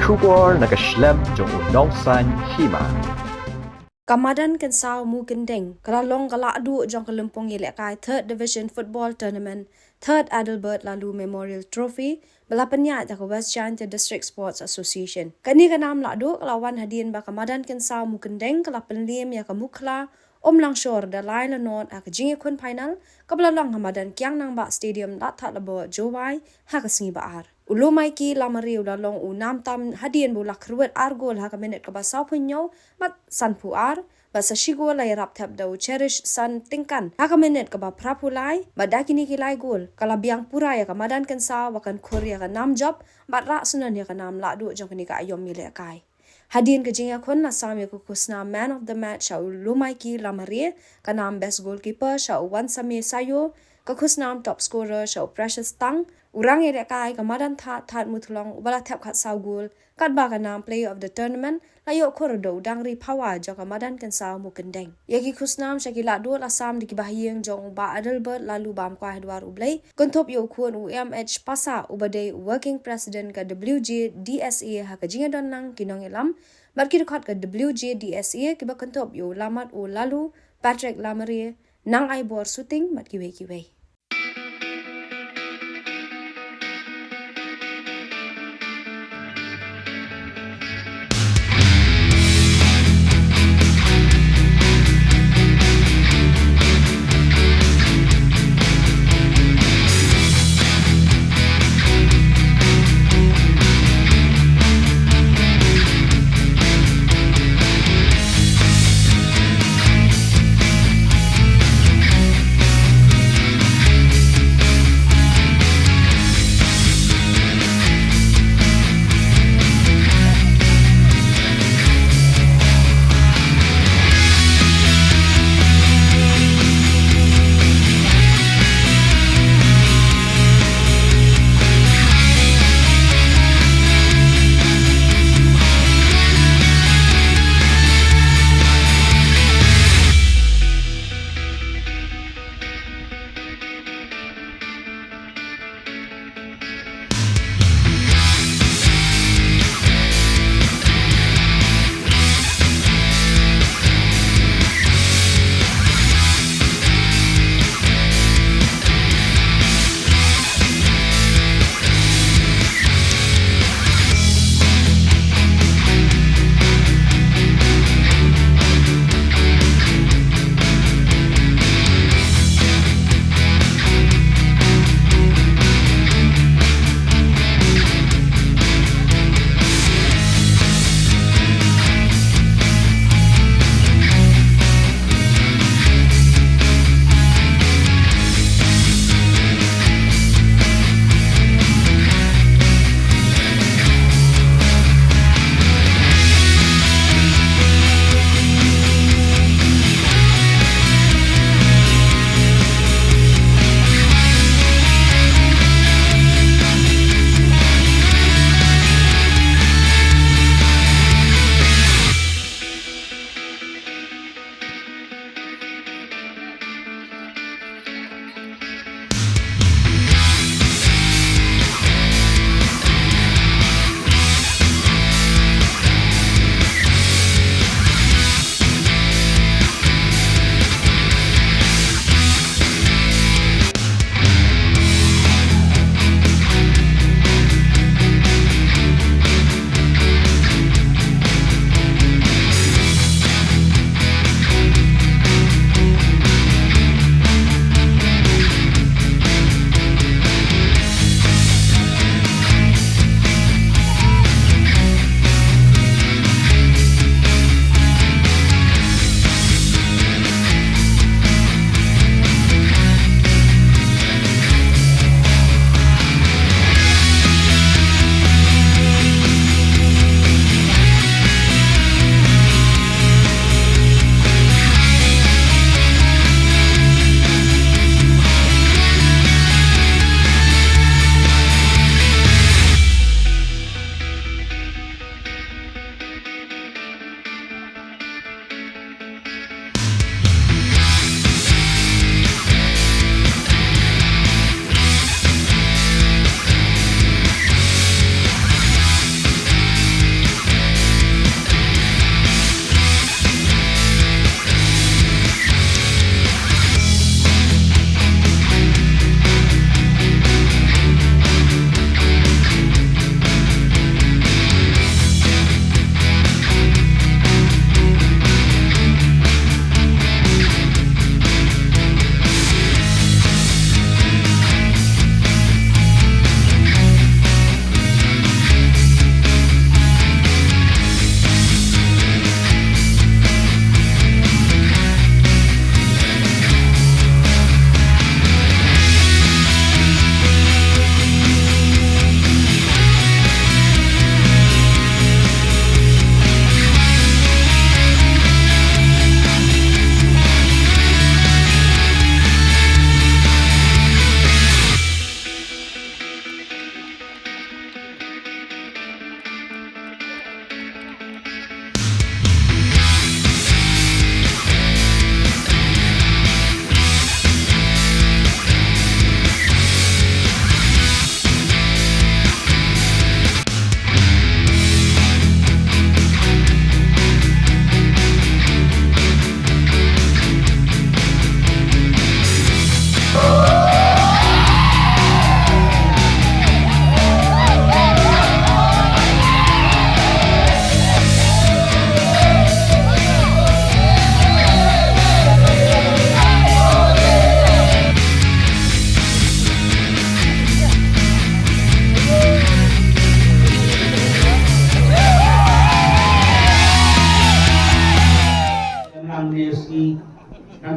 Shubor nakaslem jong unongsan Hima. Madankynsaw Mookyndeng kalalong Lahduh jong Jingïalehkai 3rd Division Football Tournament 3rd Adelbert Lahduh Memorial Trophy bala Pynïaid ka Wjdsa District Sports Association. Kani kanam Lahduh kalawan hadian ba Madankynsaw Mookyndeng kala penlim ya ka mukla langsor da lain la not ka Jingïalehkai final kablalang hamadan kyang nang ba stadium Lahduh labo Jowai ha ka singi baar. Ulumai ki lamari ulalong unam tam hadian bu lakruet argol ha ka minute ka ba saw punyo mat san puar ba sa shigo la yarap tap da cherish san tingkan ha ka minute ka ba prapulai ba dakini ki lai gol kala biang pura ya ka Madankynsaw wakan korea ka nam job ba ra sunan ya ka nam Lahduh jong ni ka ayom Jingïalehkai. Hadian ke Jingïalehkai na sam ya ku kusna man of the match sha ulumai ki lamari ka nam best goalkeeper sha Wjdsa sayo ka kusnam top scorer sha precious tang urang Jingïalehkai ka madan that mutlong bala tap khat saugul kat ba ka nam player of the tournament layo korodo dangri pawa jo ka Madankynsaw Mookyndeng yaki kusnam shaki Lahduh la sam di bahiyeng jong ba Adelbert lalu bam kwa hedwar ublay kontop yo kuon UMH pasa ubade working president ka WJDSA ha ka Jingïalehkai nang kinong ilam barki dekat ka WJDSA kiba kontop yo lamat o lalu Patrick Lamari nang ai bor shooting mat kiwe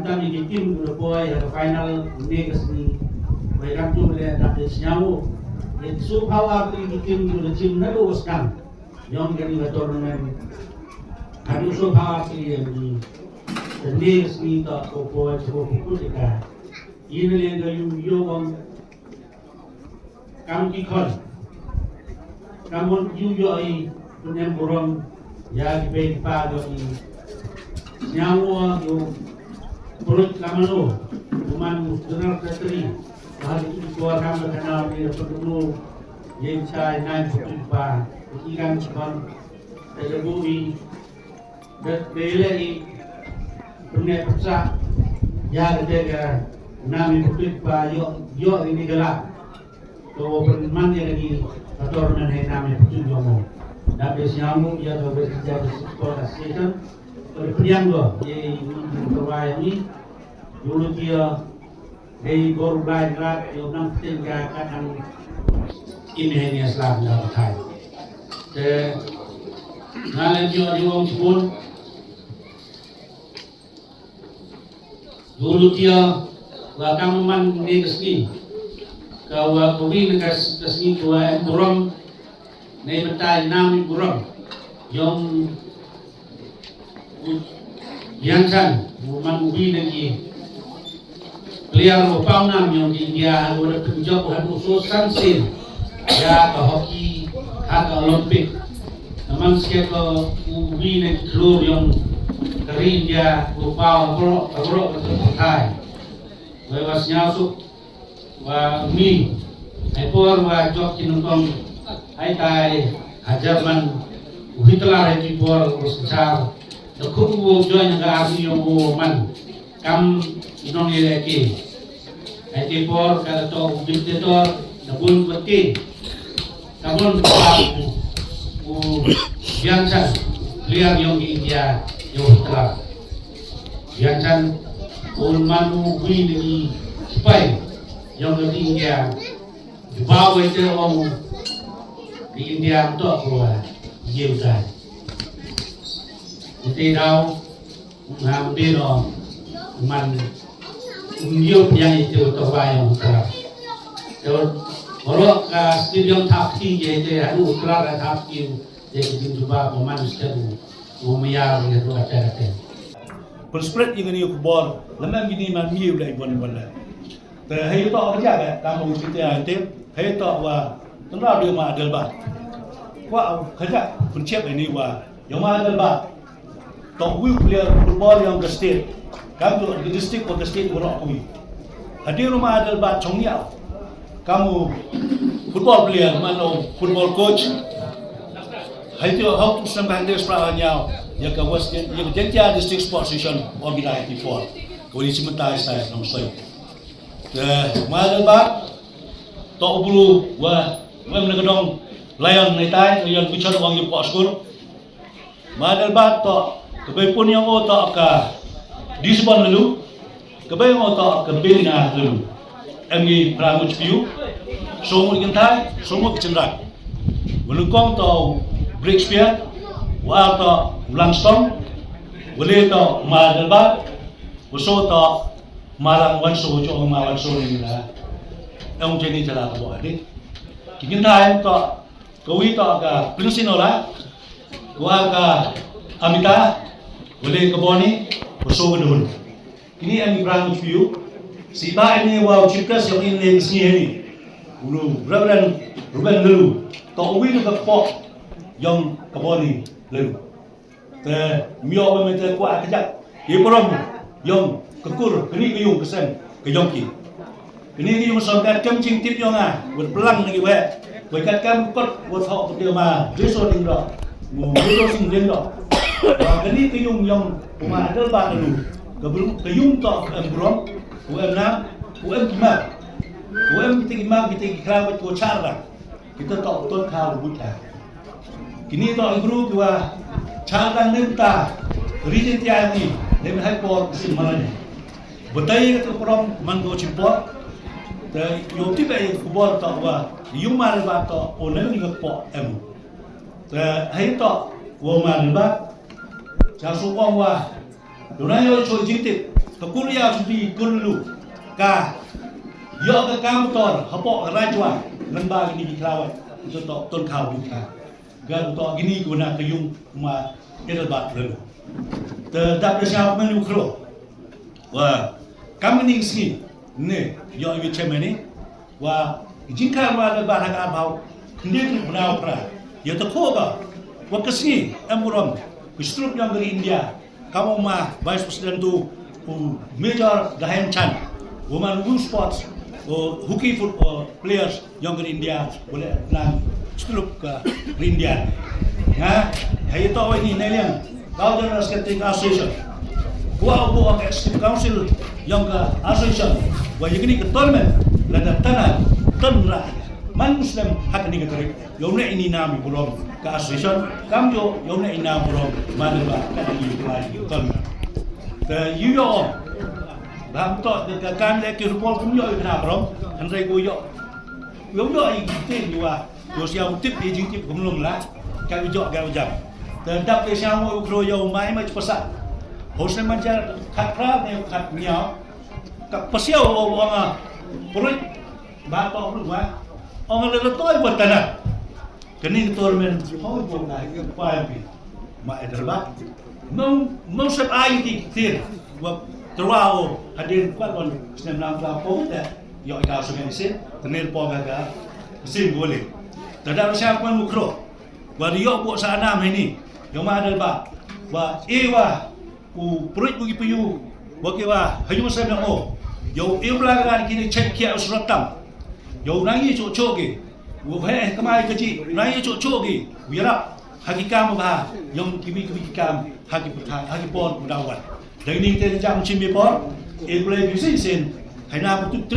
kami tim dulu boy final next ni mereka tu boleh dapat senyamu itu subhawa tim dulu tim nado sekarang yang kami turnamen ada subhawa yang next ni tak boy cukup kita ini yang yung kami kikon kamu yuyoi punya burung ya di pada nyawa yung perut kamano kuman dengar terteri hal itu keluar kami kenal di perlu yang saya naik berjumpa ikan sepan terjebui dan belai punya persa ya ketika nami berjumpa yo ini gelap kalau bermannya lagi turnamen hai nami berjumpa dapat siamu ya kalau berjaya sport association Pynïaid ye provide ni dulu dia dari baru belajar yang nak tinggalkan ini hanya Islam dalam Thai. Dan nalar dia di orang pun dulu dia wakam man ni kesini kau kawin kesini kau burung ni betai nam burung yang yang kan man ubi lagi player opau nam yang di India ada penjawab hadu sosan sin ya ke hoki ke Olimpik namun sikit ke ubi lagi keluar yang dari India opau agro Thai lepas nyasuk wa mi ekor wa jok kinungkong hai tai hajaman uhitelar hai por uscar Aku join dengan army yang man kam Jingïalehkai ai por kada to dictator nabun beti kabun Wjdsa liar yang di India yang telah Wjdsa ulmanu hui di spy yang di India di bawah itu orang di India tu keluar Wjdsa Jadi daw hampir man unyup yang itu terbayang terang. Kalau orang stadium tapki je haru kelar tapki je kita cuba memanusia tu umiyar itu ada. Perspread yang ini kubur, lama gini man miu dah ibu ni. Tapi itu apa jaga? Kamu kita itu, itu wa tengah dia mah delbat. Wa kerja pencet ini wa yang mah delbat. Tok wheel player football yang ke state kamu di district atau state berok kami hadir rumah ada bat Jingïalehkai kamu football player mana football coach hadir how to sampai dia sebenarnya ya ke Western ya ke Jingïalehkai district sports association organisasi for kau ini sementara saya nama saya mana bat tok bulu wah menegedong layan naitai layan bicara orang Jepang school mana bat tok Kebai pun yang otak ke Disbon lalu, kebai yang otak ke Pynïaid lalu. Kami peramu cipiu, semua kentai, semua kecendrak. Melukong tau Breakspear, wah tau Langston, boleh tau Madalbat, usul tau Malang Wanso, cuma Malang Wanso ni lah. Yang jenis jalan tu ada. Kentai tau kawi tau ke Pynïaid, wah ke Amita. Boleh keboni, bersama dulu. Ini yang berang view. Si bah ini wow ciptas yang ini sini ini. Ulu Reverend Ruben lalu. Tak uwi tu kepok yang keboni lalu. Te miau memang kuat kejap. Ia peram yang kekur. Kini keyung kesen kejongki. Kini keyung sampai kencing tip yang berpelang lagi weh. Berkat kempot buat hak dia mah. Besok tinggal. Besok sing tinggal. Kini keyung yang rumah ada bat dulu, keyung tak embrong, nam, kimak, kita kimak kita kira betul cara, kita tak betul kau buta. Kini tak embrong kita cara nemta, region tiada ni, nem hai por sin mana ni. Betai kita peram manggo cimpot, dan yo tiba yang kubur tak wa, yung mana bat tak, onem ni kepok emu. Dan hai tak, wa mana bat. Jangan sokong wah, dunia yo cuci jintip, kuliah sudah kunlu ka yo ke kantor hapok rajwa lembaga ini dikelawat itu ton kau juga gan to gini guna kayung ma edelbat lalu terdapat siapa menu kro wah kami ni sini ne yo yu cemeni wah jingka ma da ba ha bau kendek benau pra ya to ko ba wa kesini amuram kustrup yang dari India kamu mah vice president tu major Gahem Chan woman who sports hockey football players yang dari India boleh nang strup ke India ha hai to ini nelian kau jangan skating association gua buat executive council yang ke association gua ini ke tournament lada tanah tanra man muslim hak ni ke yomne ini nami belum ke association kam jo yomne ina belum mana ba kan ini lagi tournament the yo bang to de kan le ke football cũng yo ina belum andai go yo yo i tin wa yo siang tip di jing tip belum lah kan jo ga jam terhadap ke siang mo ukro yo mai mai pasal hosne manjar khatra ne khat miao ka pasiao wanga purut ba to lu wa ong le toy batana kini tournament hoi bo na pa pi ma edelba mau sep ai ti tir wa terwao hadir kuat senam nam la po da yo ka sungai sin tenir po gaga sin boleh terhadap siapa pun mukro wa yo bo sa nam ini yo ma edelba wa ewa ku perut bagi piyu bagi wa hayu sa na o yo iblagan kini cek kia usratam yo nangi cocok ke wo he kamai kaji nangi cocok ke wirap hakikam ba yang kimi kam haki pon udawat dan ini kita jam chimbe pon iblai bisi sen haina